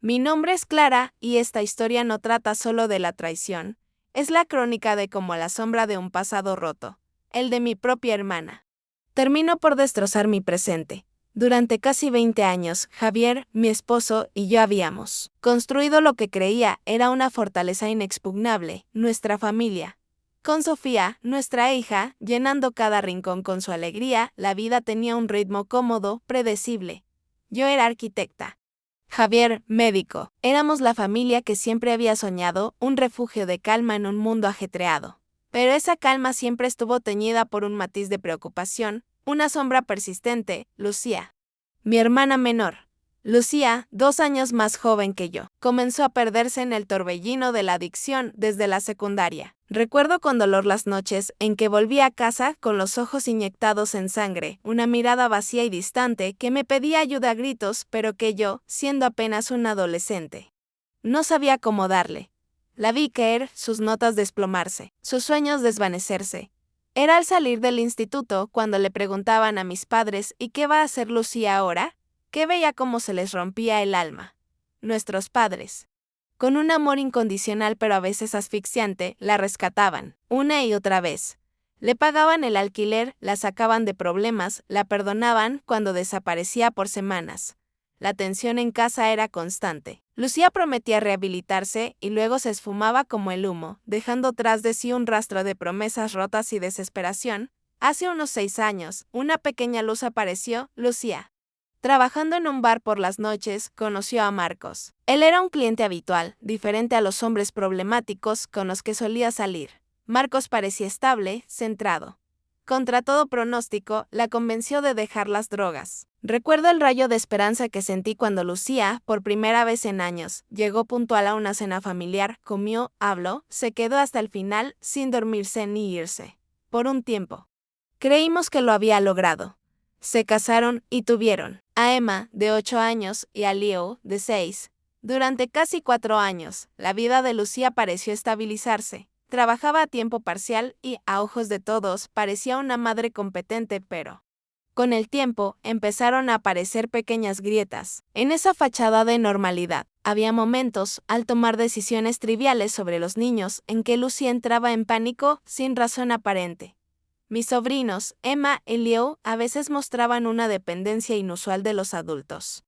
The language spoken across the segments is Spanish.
Mi nombre es Clara y esta historia no trata solo de la traición. Es la crónica de como la sombra de un pasado roto, el de mi propia hermana. Termino por destrozar mi presente. Durante casi 20 años, Javier, mi esposo, y yo habíamos construido lo que creía era una fortaleza inexpugnable, nuestra familia. Con Sofía, nuestra hija, llenando cada rincón con su alegría, la vida tenía un ritmo cómodo, predecible. Yo era arquitecta. Javier, médico. Éramos la familia que siempre había soñado, un refugio de calma en un mundo ajetreado. Pero esa calma siempre estuvo teñida por un matiz de preocupación, una sombra persistente, Lucía. Mi hermana menor. Lucía, 2 años más joven que yo, comenzó a perderse en el torbellino de la adicción desde la secundaria. Recuerdo con dolor las noches en que volví a casa con los ojos inyectados en sangre, una mirada vacía y distante que me pedía ayuda a gritos, pero que yo, siendo apenas un adolescente, no sabía cómo darle. La vi caer, sus notas desplomarse, sus sueños desvanecerse. Era al salir del instituto cuando le preguntaban a mis padres ¿y qué va a hacer Lucía ahora? Que veía cómo se les rompía el alma. Nuestros padres, con un amor incondicional pero a veces asfixiante, la rescataban, una y otra vez. Le pagaban el alquiler, la sacaban de problemas, la perdonaban cuando desaparecía por semanas. La tensión en casa era constante. Lucía prometía rehabilitarse y luego se esfumaba como el humo, dejando tras de sí un rastro de promesas rotas y desesperación. Hace unos 6 años, una pequeña luz apareció, Lucía. Trabajando en un bar por las noches, conoció a Marcos. Él era un cliente habitual, diferente a los hombres problemáticos con los que solía salir. Marcos parecía estable, centrado. Contra todo pronóstico, la convenció de dejar las drogas. Recuerdo el rayo de esperanza que sentí cuando Lucía, por primera vez en años, llegó puntual a una cena familiar, comió, habló, se quedó hasta el final, sin dormirse ni irse. Por un tiempo. Creímos que lo había logrado. Se casaron y tuvieron a Emma, de 8 años, y a Leo, de 6. Durante casi 4 años, la vida de Lucía pareció estabilizarse. Trabajaba a tiempo parcial y, a ojos de todos, parecía una madre competente, pero con el tiempo, empezaron a aparecer pequeñas grietas en esa fachada de normalidad. Había momentos, al tomar decisiones triviales sobre los niños, en que Lucía entraba en pánico sin razón aparente. Mis sobrinos, Emma y Leo, a veces mostraban una dependencia inusual de los adultos,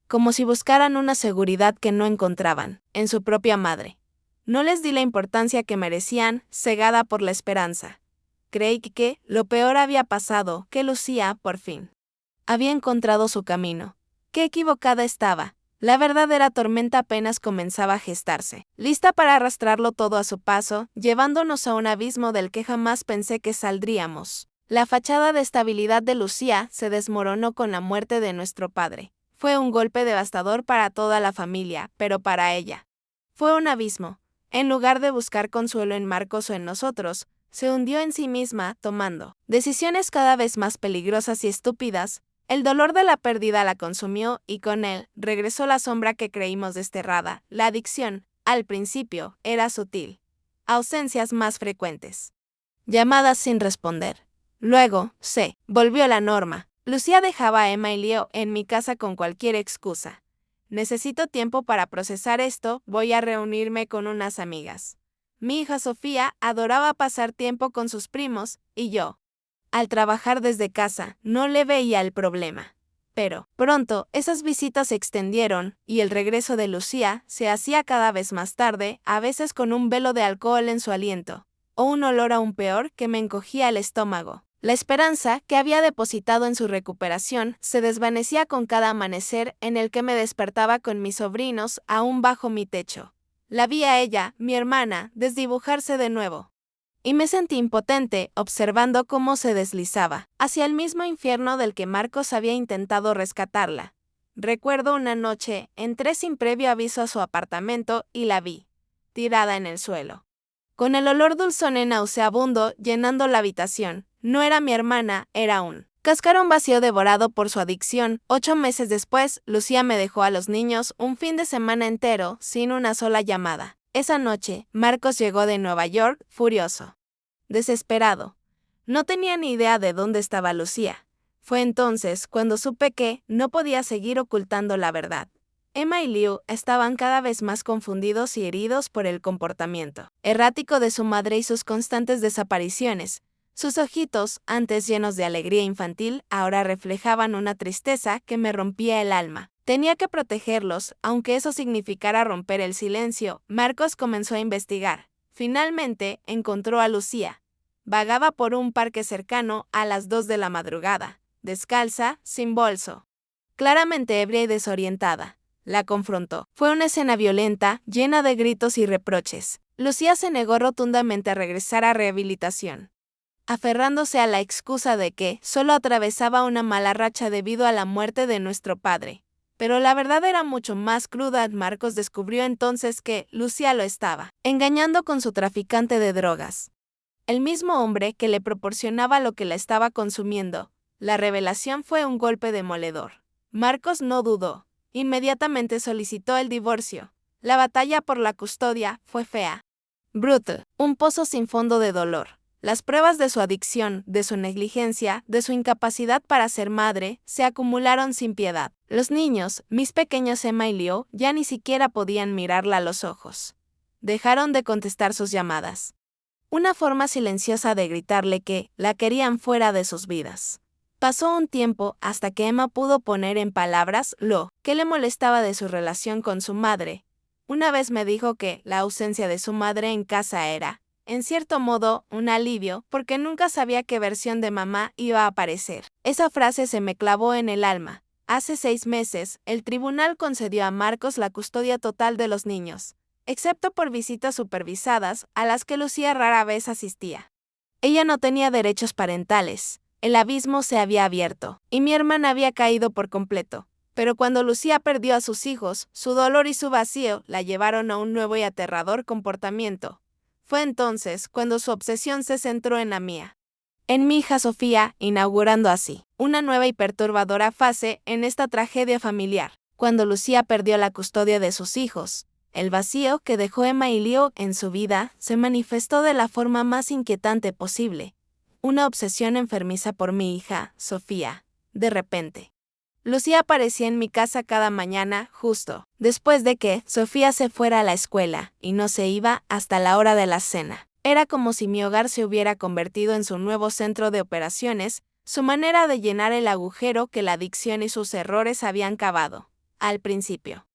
como si buscaran una seguridad que no encontraban en su propia madre. No les di la importancia que merecían, cegada por la esperanza. Creí que lo peor había pasado, que Lucía, por fin, había encontrado su camino. Qué equivocada estaba. La verdadera tormenta apenas comenzaba a gestarse, lista para arrastrarlo todo a su paso, llevándonos a un abismo del que jamás pensé que saldríamos. La fachada de estabilidad de Lucía se desmoronó con la muerte de nuestro padre. Fue un golpe devastador para toda la familia, pero para ella fue un abismo. En lugar de buscar consuelo en Marcos o en nosotros, se hundió en sí misma, tomando decisiones cada vez más peligrosas y estúpidas. El dolor de la pérdida la consumió y con él regresó la sombra que creímos desterrada. La adicción, al principio, era sutil. Ausencias más frecuentes. Llamadas sin responder. Luego, se volvió la norma. Lucía dejaba a Emma y Leo en mi casa con cualquier excusa. Necesito tiempo para procesar esto, voy a reunirme con unas amigas. Mi hija Sofía adoraba pasar tiempo con sus primos y yo, al trabajar desde casa, no le veía el problema. Pero, pronto, esas visitas se extendieron, y el regreso de Lucía se hacía cada vez más tarde, a veces con un velo de alcohol en su aliento, o un olor aún peor que me encogía el estómago. La esperanza que había depositado en su recuperación se desvanecía con cada amanecer en el que me despertaba con mis sobrinos aún bajo mi techo. La vi a ella, mi hermana, desdibujarse de nuevo. Y me sentí impotente, observando cómo se deslizaba hacia el mismo infierno del que Marcos había intentado rescatarla. Recuerdo una noche, entré sin previo aviso a su apartamento y la vi, tirada en el suelo, con el olor dulzón nauseabundo llenando la habitación. No era mi hermana, era un cascarón vacío devorado por su adicción. 8 meses después, Lucía me dejó a los niños un fin de semana entero, sin una sola llamada. Esa noche, Marcos llegó de Nueva York, furioso, desesperado. No tenía ni idea de dónde estaba Lucía. Fue entonces cuando supe que no podía seguir ocultando la verdad. Emma y Liu estaban cada vez más confundidos y heridos por el comportamiento errático de su madre y sus constantes desapariciones. Sus ojitos, antes llenos de alegría infantil, ahora reflejaban una tristeza que me rompía el alma. Tenía que protegerlos, aunque eso significara romper el silencio. Marcos comenzó a investigar. Finalmente, encontró a Lucía. Vagaba por un parque cercano a las 2 de la madrugada, descalza, sin bolso. Claramente ebria y desorientada. La confrontó. Fue una escena violenta, llena de gritos y reproches. Lucía se negó rotundamente a regresar a rehabilitación, aferrándose a la excusa de que solo atravesaba una mala racha debido a la muerte de nuestro padre. Pero la verdad era mucho más cruda. Marcos descubrió entonces que Lucía lo estaba engañando con su traficante de drogas, el mismo hombre que le proporcionaba lo que la estaba consumiendo. La revelación fue un golpe demoledor. Marcos no dudó. Inmediatamente solicitó el divorcio. La batalla por la custodia fue fea, brutal, un pozo sin fondo de dolor. Las pruebas de su adicción, de su negligencia, de su incapacidad para ser madre, se acumularon sin piedad. Los niños, mis pequeños Emma y Liu, ya ni siquiera podían mirarla a los ojos. Dejaron de contestar sus llamadas. Una forma silenciosa de gritarle que la querían fuera de sus vidas. Pasó un tiempo hasta que Emma pudo poner en palabras lo que le molestaba de su relación con su madre. Una vez me dijo que la ausencia de su madre en casa era, en cierto modo, un alivio, porque nunca sabía qué versión de mamá iba a aparecer. Esa frase se me clavó en el alma. Hace 6 meses, el tribunal concedió a Marcos la custodia total de los niños, excepto por visitas supervisadas a las que Lucía rara vez asistía. Ella no tenía derechos parentales. El abismo se había abierto, y mi hermana había caído por completo. Pero cuando Lucía perdió a sus hijos, su dolor y su vacío la llevaron a un nuevo y aterrador comportamiento. Fue entonces cuando su obsesión se centró en la mía, en mi hija Sofía, inaugurando así una nueva y perturbadora fase en esta tragedia familiar. Cuando Lucía perdió la custodia de sus hijos, el vacío que dejó Emma y Liu en su vida se manifestó de la forma más inquietante posible. Una obsesión enfermiza por mi hija, Sofía. De repente, Lucía aparecía en mi casa cada mañana, justo después de que Sofía se fuera a la escuela, y no se iba hasta la hora de la cena. Era como si mi hogar se hubiera convertido en su nuevo centro de operaciones, su manera de llenar el agujero que la adicción y sus errores habían cavado. Al principio,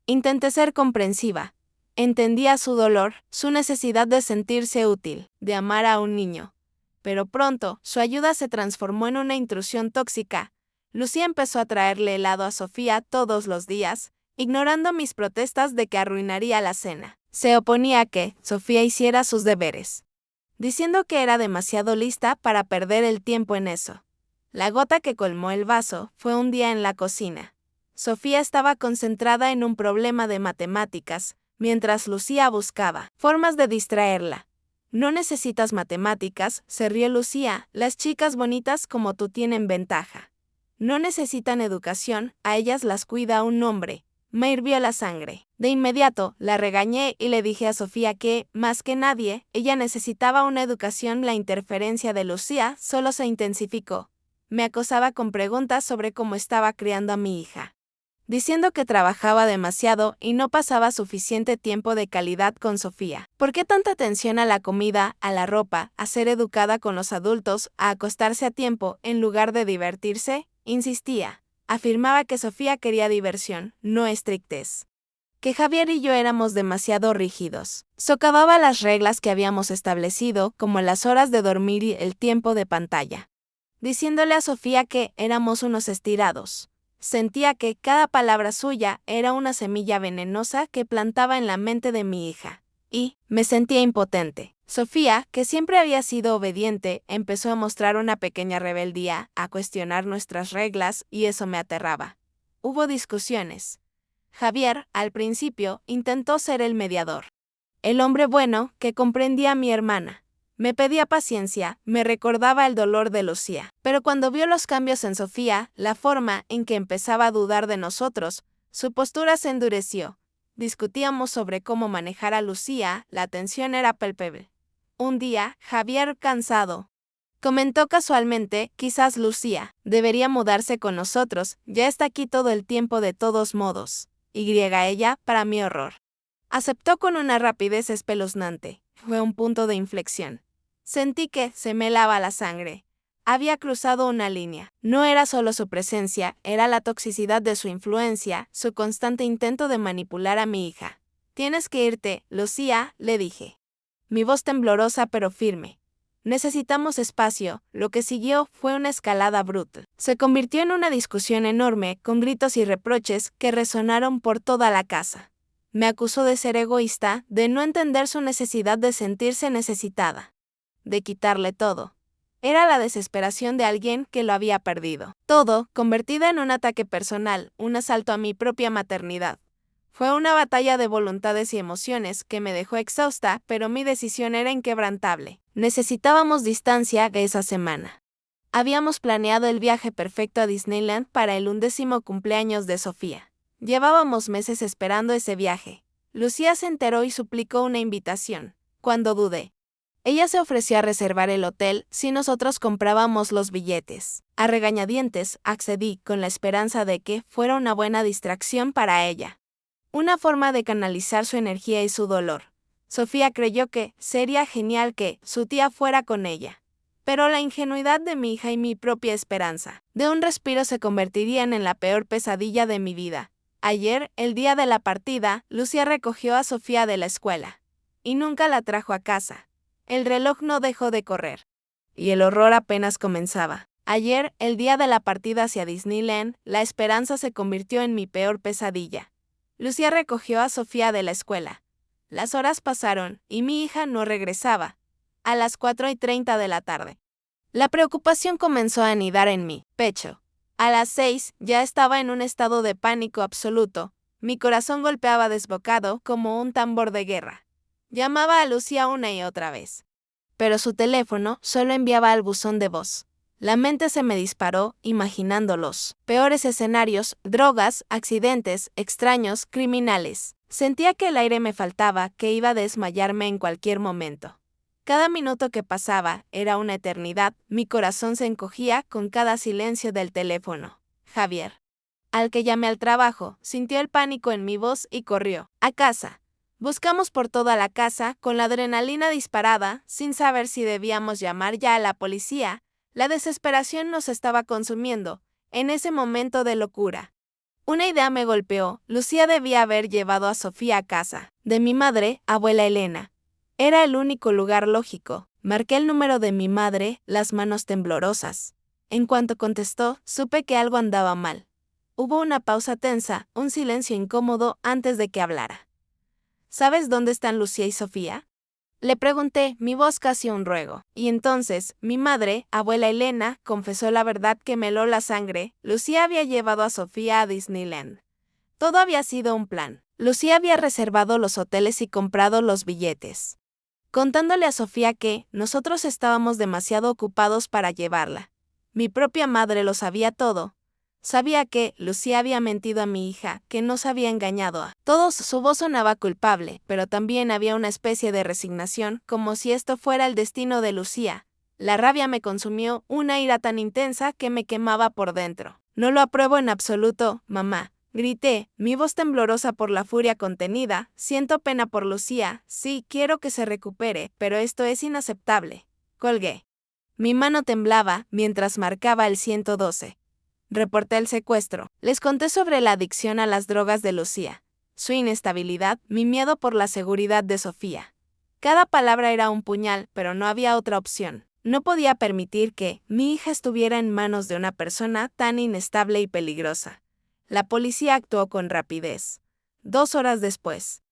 intenté ser comprensiva. Entendía su dolor, su necesidad de sentirse útil, de amar a un niño. Pero pronto, su ayuda se transformó en una intrusión tóxica. Lucía empezó a traerle helado a Sofía todos los días, ignorando mis protestas de que arruinaría la cena. Se oponía a que Sofía hiciera sus deberes, diciendo que era demasiado lista para perder el tiempo en eso. La gota que colmó el vaso fue un día en la cocina. Sofía estaba concentrada en un problema de matemáticas, mientras Lucía buscaba formas de distraerla. No necesitas matemáticas, se rió Lucía, las chicas bonitas como tú tienen ventaja. No necesitan educación, a ellas las cuida un hombre. Me hirvió la sangre. De inmediato, la regañé y le dije a Sofía que, más que nadie, ella necesitaba una educación. La interferencia de Lucía solo se intensificó. Me acosaba con preguntas sobre cómo estaba criando a mi hija, diciendo que trabajaba demasiado y no pasaba suficiente tiempo de calidad con Sofía. ¿Por qué tanta atención a la comida, a la ropa, a ser educada con los adultos, a acostarse a tiempo, en lugar de divertirse? Insistía. Afirmaba que Sofía quería diversión, no estrictez. Que Javier y yo éramos demasiado rígidos. Socavaba las reglas que habíamos establecido, como las horas de dormir y el tiempo de pantalla, diciéndole a Sofía que éramos unos estirados. Sentía que cada palabra suya era una semilla venenosa que plantaba en la mente de mi hija. Y me sentía impotente. Sofía, que siempre había sido obediente, empezó a mostrar una pequeña rebeldía, a cuestionar nuestras reglas, y eso me aterraba. Hubo discusiones. Javier, al principio, intentó ser el mediador, el hombre bueno que comprendía a mi hermana. Me pedía paciencia, me recordaba el dolor de Lucía. Pero cuando vio los cambios en Sofía, la forma en que empezaba a dudar de nosotros, su postura se endureció. Discutíamos sobre cómo manejar a Lucía, la tensión era palpable. Un día, Javier, cansado, comentó casualmente, quizás Lucía debería mudarse con nosotros, ya está aquí todo el tiempo de todos modos. ella, para mi horror. Aceptó con una rapidez espeluznante. Fue un punto de inflexión. Sentí que se me helaba la sangre. Había cruzado una línea. No era solo su presencia, era la toxicidad de su influencia, su constante intento de manipular a mi hija. Tienes que irte, Lucía, le dije. Mi voz temblorosa pero firme. Necesitamos espacio. Lo que siguió fue una escalada brutal. Se convirtió en una discusión enorme, con gritos y reproches que resonaron por toda la casa. Me acusó de ser egoísta, de no entender su necesidad de sentirse necesitada, de quitarle todo. Era la desesperación de alguien que lo había perdido. Todo, convertida en un ataque personal, un asalto a mi propia maternidad. Fue una batalla de voluntades y emociones que me dejó exhausta, pero mi decisión era inquebrantable. Necesitábamos distancia esa semana. Habíamos planeado el viaje perfecto a Disneyland para el 11º cumpleaños de Sofía. Llevábamos meses esperando ese viaje. Lucía se enteró y suplicó una invitación. Cuando dudé, ella se ofreció a reservar el hotel si nosotros comprábamos los billetes. A regañadientes, accedí con la esperanza de que fuera una buena distracción para ella. Una forma de canalizar su energía y su dolor. Sofía creyó que sería genial que su tía fuera con ella. Pero la ingenuidad de mi hija y mi propia esperanza de un respiro se convertirían en la peor pesadilla de mi vida. Ayer, el día de la partida, Lucía recogió a Sofía de la escuela. Y nunca la trajo a casa. El reloj no dejó de correr. Y el horror apenas comenzaba. Ayer, el día de la partida hacia Disneyland, la esperanza se convirtió en mi peor pesadilla. Lucía recogió a Sofía de la escuela. Las horas pasaron, y mi hija no regresaba. A las 4:30 de la tarde. La preocupación comenzó a anidar en mi pecho. A las 6 ya estaba en un estado de pánico absoluto. Mi corazón golpeaba desbocado como un tambor de guerra. Llamaba a Lucía una y otra vez. Pero su teléfono solo enviaba al buzón de voz. La mente se me disparó, imaginando los peores escenarios, drogas, accidentes, extraños, criminales. Sentía que el aire me faltaba, que iba a desmayarme en cualquier momento. Cada minuto que pasaba era una eternidad, mi corazón se encogía con cada silencio del teléfono. Javier, al que llamé al trabajo, sintió el pánico en mi voz y corrió a casa. Buscamos por toda la casa, con la adrenalina disparada, sin saber si debíamos llamar ya a la policía. La desesperación nos estaba consumiendo, en ese momento de locura. Una idea me golpeó. Lucía debía haber llevado a Sofía a casa de mi madre, abuela Elena. Era el único lugar lógico. Marqué el número de mi madre, las manos temblorosas. En cuanto contestó, supe que algo andaba mal. Hubo una pausa tensa, un silencio incómodo antes de que hablara. ¿Sabes dónde están Lucía y Sofía? Le pregunté, mi voz casi un ruego. Y entonces, mi madre, abuela Elena, confesó la verdad que me heló la sangre. Lucía había llevado a Sofía a Disneyland. Todo había sido un plan. Lucía había reservado los hoteles y comprado los billetes, contándole a Sofía que nosotros estábamos demasiado ocupados para llevarla. Mi propia madre lo sabía todo. Sabía que Lucía había mentido a mi hija, que nos había engañado a todos. Su voz sonaba culpable, pero también había una especie de resignación, como si esto fuera el destino de Lucía. La rabia me consumió, una ira tan intensa que me quemaba por dentro. No lo apruebo en absoluto, mamá. Grité, mi voz temblorosa por la furia contenida. Siento pena por Lucía, sí, quiero que se recupere, pero esto es inaceptable. Colgué. Mi mano temblaba mientras marcaba el 112. Reporté el secuestro. Les conté sobre la adicción a las drogas de Lucía, su inestabilidad, mi miedo por la seguridad de Sofía. Cada palabra era un puñal, pero no había otra opción. No podía permitir que mi hija estuviera en manos de una persona tan inestable y peligrosa. La policía actuó con rapidez. 2 horas después,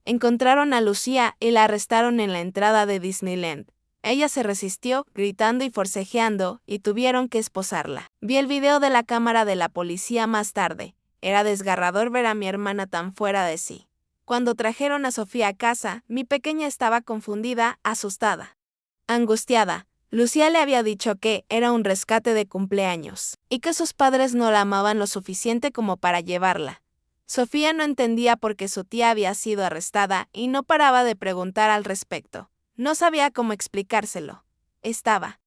encontraron a Lucía y la arrestaron en la entrada de Disneyland. Ella se resistió, gritando y forcejeando, y tuvieron que esposarla. Vi el video de la cámara de la policía más tarde. Era desgarrador ver a mi hermana tan fuera de sí. Cuando trajeron a Sofía a casa, mi pequeña estaba confundida, asustada, angustiada. Lucía le había dicho que era un rescate de cumpleaños, y que sus padres no la amaban lo suficiente como para llevarla. Sofía no entendía por qué su tía había sido arrestada y no paraba de preguntar al respecto. No sabía cómo explicárselo. Estaba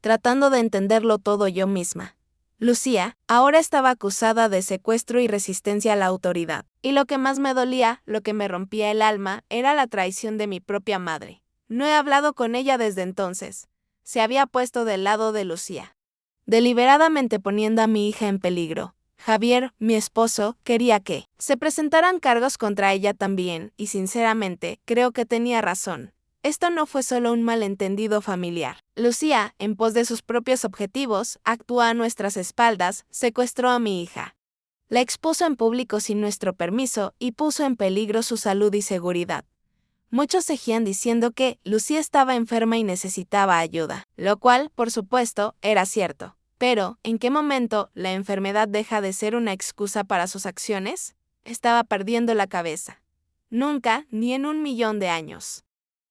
tratando de entenderlo todo yo misma. Lucía ahora estaba acusada de secuestro y resistencia a la autoridad. Y lo que más me dolía, lo que me rompía el alma, era la traición de mi propia madre. No he hablado con ella desde entonces. Se había puesto del lado de Lucía, deliberadamente poniendo a mi hija en peligro. Javier, mi esposo, quería que se presentaran cargos contra ella también, y sinceramente, creo que tenía razón. Esto no fue solo un malentendido familiar. Lucía, en pos de sus propios objetivos, actuó a nuestras espaldas, secuestró a mi hija. La expuso en público sin nuestro permiso y puso en peligro su salud y seguridad. Muchos seguían diciendo que Lucía estaba enferma y necesitaba ayuda, lo cual, por supuesto, era cierto. Pero, ¿en qué momento la enfermedad deja de ser una excusa para sus acciones? Estaba perdiendo la cabeza. Nunca, ni en 1.000.000 de años.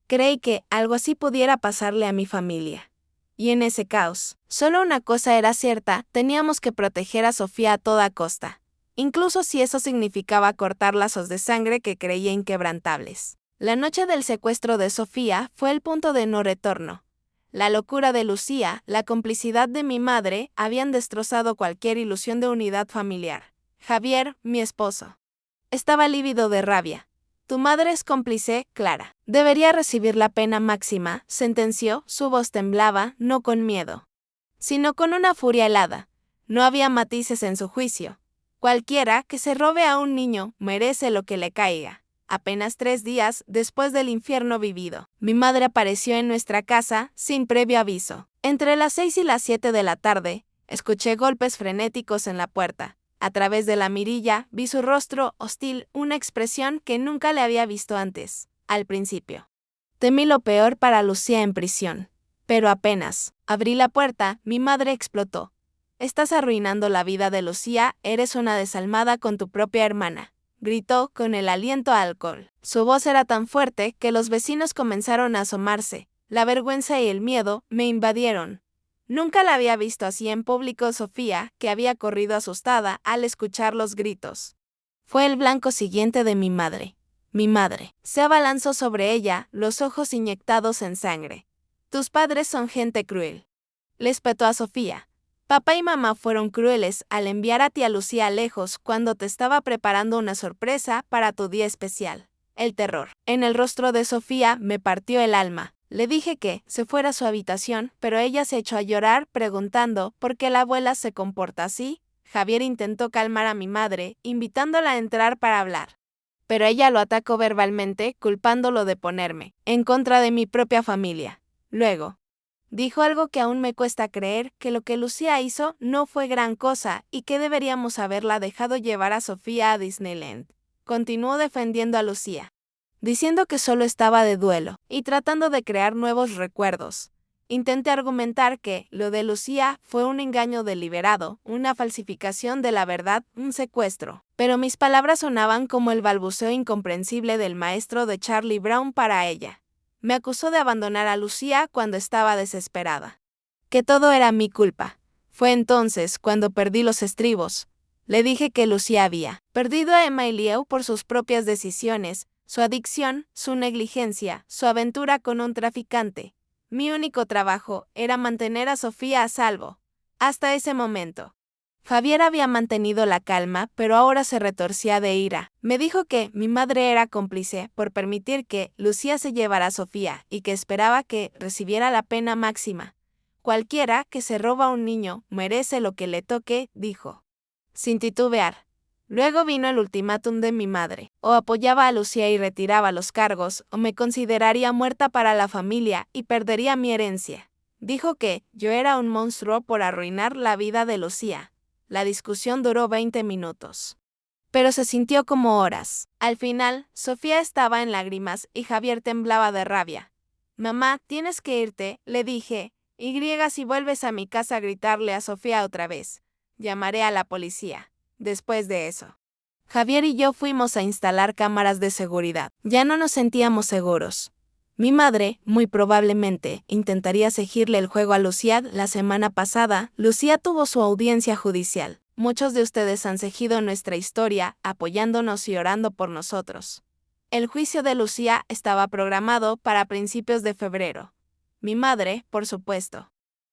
Creí que algo así pudiera pasarle a mi familia. Y en ese caos, solo una cosa era cierta, teníamos que proteger a Sofía a toda costa, incluso si eso significaba cortar lazos de sangre que creía inquebrantables. La noche del secuestro de Sofía fue el punto de no retorno. La locura de Lucía, la complicidad de mi madre, habían destrozado cualquier ilusión de unidad familiar. Javier, mi esposo, estaba lívido de rabia. Tu madre es cómplice, Clara. Debería recibir la pena máxima, sentenció, su voz temblaba, no con miedo, sino con una furia helada. No había matices en su juicio. Cualquiera que se robe a un niño merece lo que le caiga. Apenas 3 días después del infierno vivido, mi madre apareció en nuestra casa sin previo aviso. Entre las 6 y las 7 de la tarde, escuché golpes frenéticos en la puerta. A través de la mirilla vi su rostro hostil, una expresión que nunca le había visto antes. Al principio, temí lo peor para Lucía en prisión. Pero apenas abrí la puerta, mi madre explotó. Estás arruinando la vida de Lucía, eres una desalmada con tu propia hermana, gritó con el aliento a alcohol. Su voz era tan fuerte que los vecinos comenzaron a asomarse. La vergüenza y el miedo me invadieron. Nunca la había visto así en público. Sofía, que había corrido asustada al escuchar los gritos, fue el blanco siguiente de mi madre. Mi madre se abalanzó sobre ella, los ojos inyectados en sangre. Tus padres son gente cruel, le espetó a Sofía. Papá y mamá fueron crueles al enviar a tía Lucía lejos cuando te estaba preparando una sorpresa para tu día especial. El terror en el rostro de Sofía me partió el alma. Le dije que se fuera a su habitación, pero ella se echó a llorar preguntando por qué la abuela se comporta así. Javier intentó calmar a mi madre, invitándola a entrar para hablar. Pero ella lo atacó verbalmente, culpándolo de ponerme en contra de mi propia familia. Luego, dijo algo que aún me cuesta creer, que lo que Lucía hizo no fue gran cosa y que deberíamos haberla dejado llevar a Sofía a Disneyland. Continuó defendiendo a Lucía, diciendo que solo estaba de duelo y tratando de crear nuevos recuerdos. Intenté argumentar que lo de Lucía fue un engaño deliberado, una falsificación de la verdad, un secuestro. Pero mis palabras sonaban como el balbuceo incomprensible del maestro de Charlie Brown para ella. Me acusó de abandonar a Lucía cuando estaba desesperada. Que todo era mi culpa. Fue entonces cuando perdí los estribos. Le dije que Lucía había perdido a Emma y Lieu por sus propias decisiones, su adicción, su negligencia, su aventura con un traficante. Mi único trabajo era mantener a Sofía a salvo. Hasta ese momento. Javier había mantenido la calma, pero ahora se retorcía de ira. Me dijo que mi madre era cómplice por permitir que Lucía se llevara a Sofía y que esperaba que recibiera la pena máxima. Cualquiera que se roba a un niño merece lo que le toque, dijo, sin titubear. Luego vino el ultimátum de mi madre. O apoyaba a Lucía y retiraba los cargos, o me consideraría muerta para la familia y perdería mi herencia. Dijo que yo era un monstruo por arruinar la vida de Lucía. La discusión duró 20 minutos. Pero se sintió como horas. Al final, Sofía estaba en lágrimas y Javier temblaba de rabia. Mamá, tienes que irte, le dije. Si vuelves a mi casa a gritarle a Sofía otra vez, llamaré a la policía. Después de eso, Javier y yo fuimos a instalar cámaras de seguridad. Ya no nos sentíamos seguros. Mi madre, muy probablemente, intentaría seguirle el juego a Lucía. La semana pasada, Lucía tuvo su audiencia judicial. Muchos de ustedes han seguido nuestra historia, apoyándonos y orando por nosotros. El juicio de Lucía estaba programado para principios de febrero. Mi madre, por supuesto,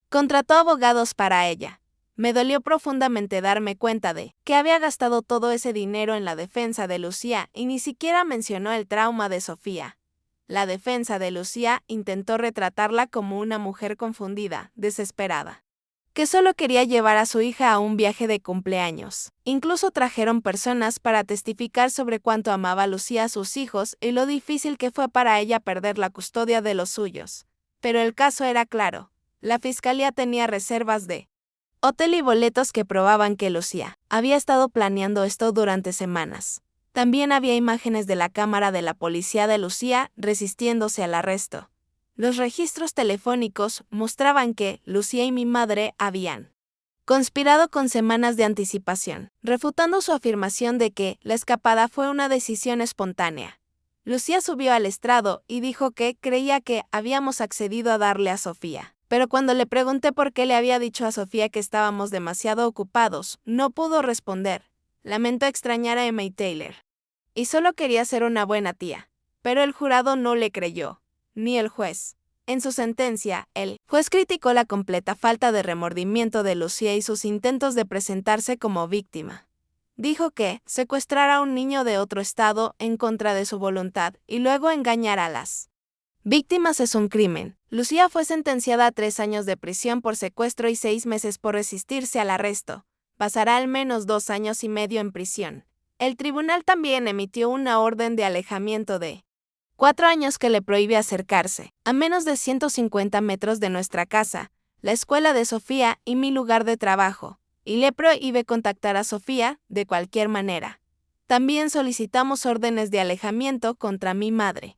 contrató abogados para ella. Me dolió profundamente darme cuenta de que había gastado todo ese dinero en la defensa de Lucía y ni siquiera mencionó el trauma de Sofía. La defensa de Lucía intentó retratarla como una mujer confundida, desesperada, que solo quería llevar a su hija a un viaje de cumpleaños. Incluso trajeron personas para testificar sobre cuánto amaba Lucía a sus hijos y lo difícil que fue para ella perder la custodia de los suyos. Pero el caso era claro. La fiscalía tenía reservas de hotel y boletos que probaban que Lucía había estado planeando esto durante semanas. También había imágenes de la cámara de la policía de Lucía resistiéndose al arresto. Los registros telefónicos mostraban que Lucía y mi madre habían conspirado con semanas de anticipación, refutando su afirmación de que la escapada fue una decisión espontánea. Lucía subió al estrado y dijo que creía que habíamos accedido a darle a Sofía. Pero cuando le pregunté por qué le había dicho a Sofía que estábamos demasiado ocupados, no pudo responder. Lamentó extrañar a Emma Taylor. Y solo quería ser una buena tía. Pero el jurado no le creyó, ni el juez. En su sentencia, el juez criticó la completa falta de remordimiento de Lucía y sus intentos de presentarse como víctima. Dijo que secuestrar a un niño de otro estado en contra de su voluntad y luego engañar a las víctimas es un crimen. Lucía fue sentenciada a 3 años de prisión por secuestro y 6 meses por resistirse al arresto. Pasará al menos 2 años y medio en prisión. El tribunal también emitió una orden de alejamiento de 4 años que le prohíbe acercarse a menos de 150 metros de nuestra casa, la escuela de Sofía y mi lugar de trabajo, y le prohíbe contactar a Sofía de cualquier manera. También solicitamos órdenes de alejamiento contra mi madre.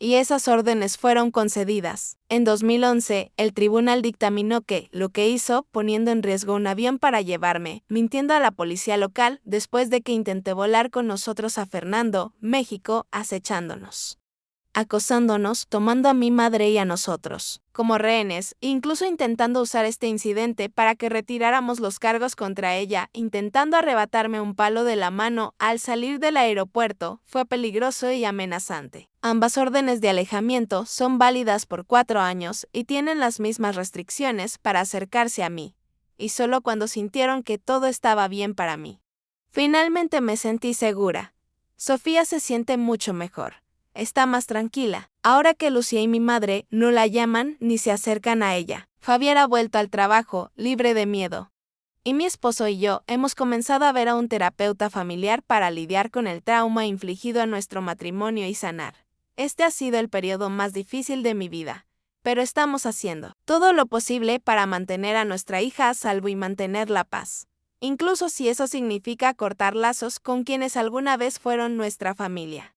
Y esas órdenes fueron concedidas. En 2011, el tribunal dictaminó que lo que hizo, poniendo en riesgo un avión para llevarme, mintiendo a la policía local después de que intenté volar con nosotros a Fernando, México, acechándonos, acosándonos, tomando a mi madre y a nosotros como rehenes, incluso intentando usar este incidente para que retiráramos los cargos contra ella, intentando arrebatarme un palo de la mano al salir del aeropuerto, fue peligroso y amenazante. Ambas órdenes de alejamiento son válidas por 4 años y tienen las mismas restricciones para acercarse a mí, y solo cuando sintieron que todo estaba bien para mí. Finalmente me sentí segura. Sofía se siente mucho mejor. Está más tranquila, ahora que Lucía y mi madre no la llaman ni se acercan a ella. Javier ha vuelto al trabajo, libre de miedo. Y mi esposo y yo hemos comenzado a ver a un terapeuta familiar para lidiar con el trauma infligido a nuestro matrimonio y sanar. Este ha sido el periodo más difícil de mi vida, pero estamos haciendo todo lo posible para mantener a nuestra hija a salvo y mantener la paz. Incluso si eso significa cortar lazos con quienes alguna vez fueron nuestra familia.